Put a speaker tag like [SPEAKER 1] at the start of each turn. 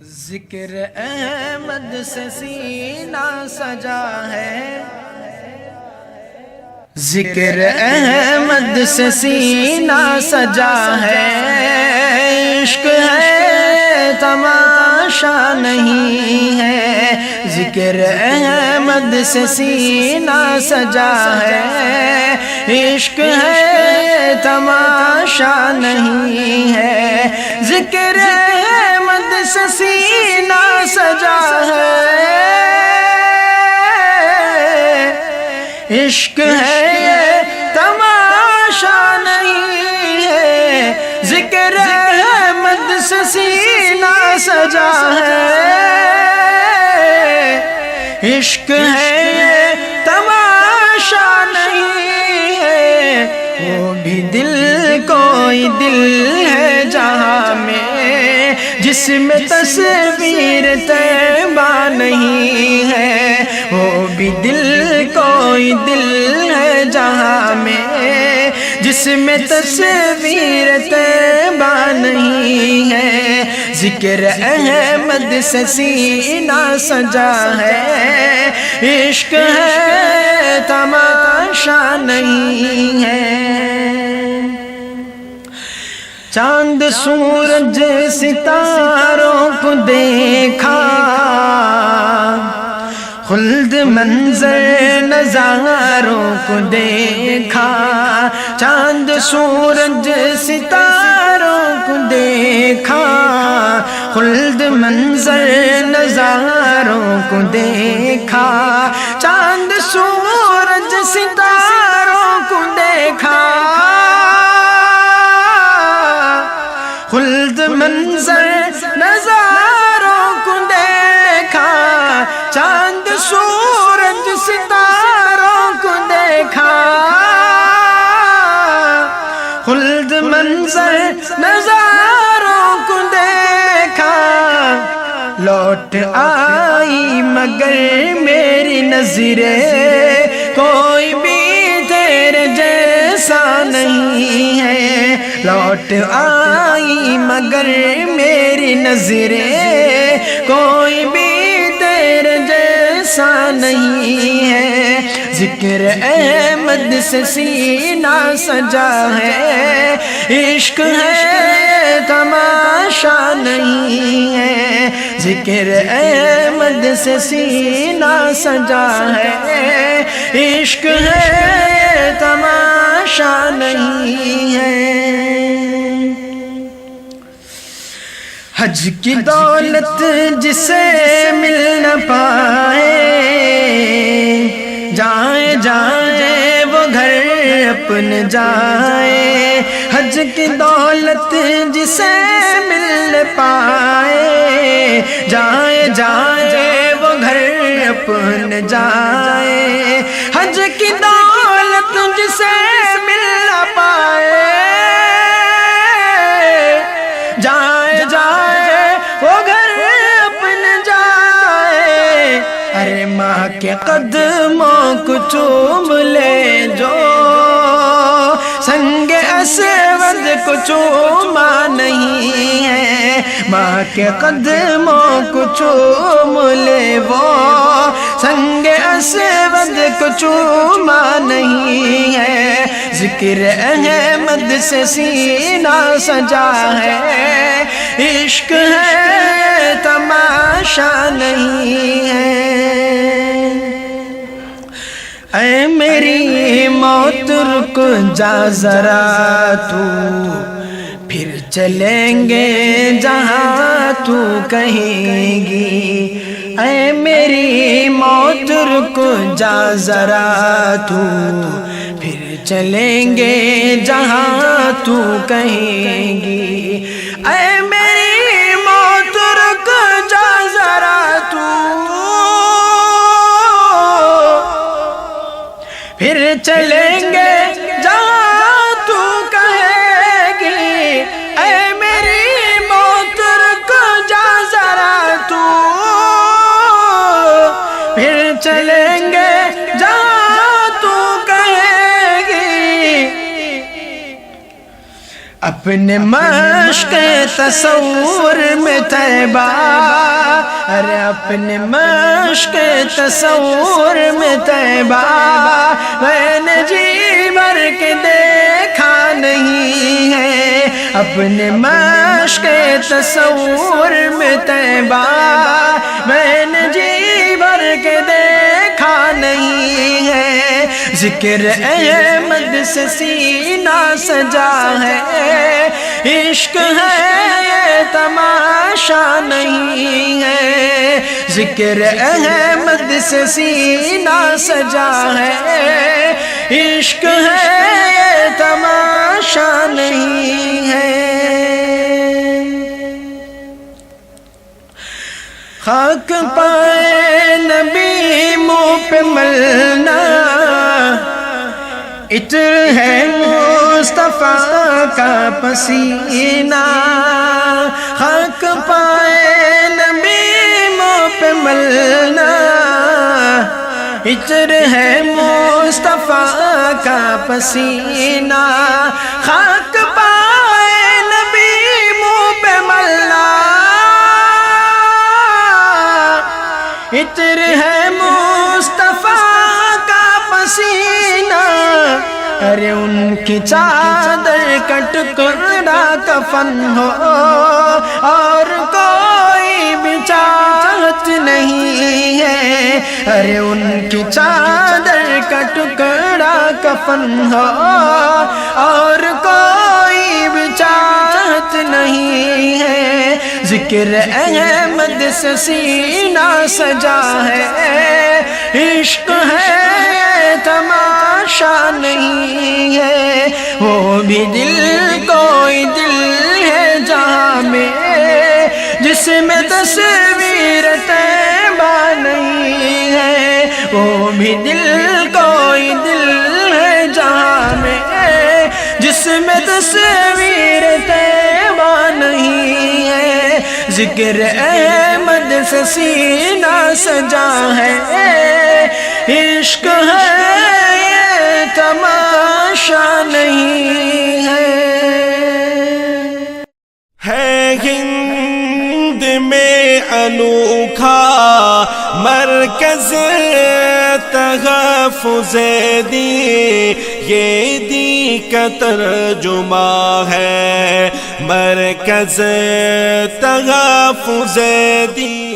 [SPEAKER 1] ذکر احمد سے سینہ سجا ہے، ذکر احمد سے سینہ سجا ہے، عشق ہے تماشا نہیں ہے، ذکر احمد سے سینہ سجا ہے، عشق ہے تماشا نہیں ہے، ذکر احمد سے سینہ سجا ہے، عشق ہے تماشا نہیں ہے، ذکر احمد سے سینہ سجا ہے، عشق ہے تماشا نہیں ہے، وہ بھی دل کوئی دل ہے جہاں میں جس میں تصویر طیبہ نہیں ہے، وہ بھی دل کوئی دل ہے جہاں میں جس میں تصویر طیبہ نہیں ہے، ذکر احمد سے سینہ سجا ہے، عشق ہے تماشا نہیں ہے، چاند سورج ستاروں کو دیکھا، خلد منظر نظاروں کو دیکھا، چاند سورج ستاروں کو دیکھا، خلد منظر نظاروں کو دیکھا، چاند سورج ستاروں کو دیکھا، خلد منظر نظاروں کو دیکھا، چاند سورج ستاروں کو دیکھا، خلد منظر نظاروں کو دیکھا، لوٹ آئی مگر میری نظریں کوئی بھی تیرے جیسا نہیں ہے، لوٹ آئی مگر میری نظریں کوئی بھی تیرے جیسا نہیں ہے، ذکر احمد سے سینہ سجا ہے، عشق ہے تماشا نہیں ہے، ذکر احمد سے سینہ سجا ہے، عشق ہے تماشا نہیں ہے، حج کی دولت جسے مل نہ پائے، جائے جائے وہ گھر اپنے جائے، حج کی دولت جسے مل نہ پائے، جائے جائے وہ گھر اپنے جائے، حج کی دولت جسے مل نہ پائے، جائے جائے وہ گھر اپنے جائے، ارے ماں کے قدموں کو چوم لے جو سنگ اسود کو چوما نہیں ہے، ماں کے قدموں کو چوم لے وہ سنگ اسود کو چوما نہیں ہے، ذکر احمد سے سینہ سجا ہے، عشق ہے تماشا نہیں ہے، اے میری موت رک جا ذرا تو، پھر چلیں گے جہاں تو کہیں گی، اے میری موت رک جا ذرا تو، پھر چلیں گے جہاں تو کہیں گی، اے میری موت رک جا ذرا تو، پھر چلیں گے جہاں تو کہے گی، اے میری موت رک جا ذرا تو، پھر چلیں گے جہاں تو کہے گی، اپنے مشق تصور میں طیبہ، ارے اپنے مشق تصور میں طیبہ میں نے جی بھر کے دیکھا نہیں ہے، اپنے مشق تصور میں طیبہ میں نے جی بھر کے دیکھا نہیں ہے، ذکر احمد سے سینہ سجا ہے، عشق ہے یہ تماشا نہیں ہے، ذکر احمد سے سینہ سجا ہے، عشق ہے یہ تماشا نہیں ہے۔ خاک پائے نبی منہ پہ ملنا، عطر ہے مصطفیٰ کا پسینہ، خاک پائے نبی منہ پہ ملنا، عطر ہے مصطفیٰ کا پسینہ، خاک پائے نبی منہ پہ ملنا، عطر ہے مصطفیٰ کا پسینہ، ارے ان کی چادر کا ٹکڑا کفن ہو اور کوئی بھی چاہت نہیں ہے، ارے ان کی چادر کا ٹکڑا کفن ہو اور کوئی بھی چاہت نہیں ہے، ذکر احمد سے سینہ سجا ہے، عشق ہے تماشا نہیں ہے، وہ بھی دل کوئی دل ہے جہاں میں جس میں تصویر طیبہ نہیں ہے، وہ بھی دل کوئی دل ہے جہاں میں جس میں تصویر طیبہ نہیں ہے، ذکر احمد سے سینہ سجا ہے، عشق ہے یہ تماشا نہیں
[SPEAKER 2] ہے ہند میں انوکھا مرکز تحفظ دی، یہ دی کا ترجمہ ہے مرکز تحفظ دی۔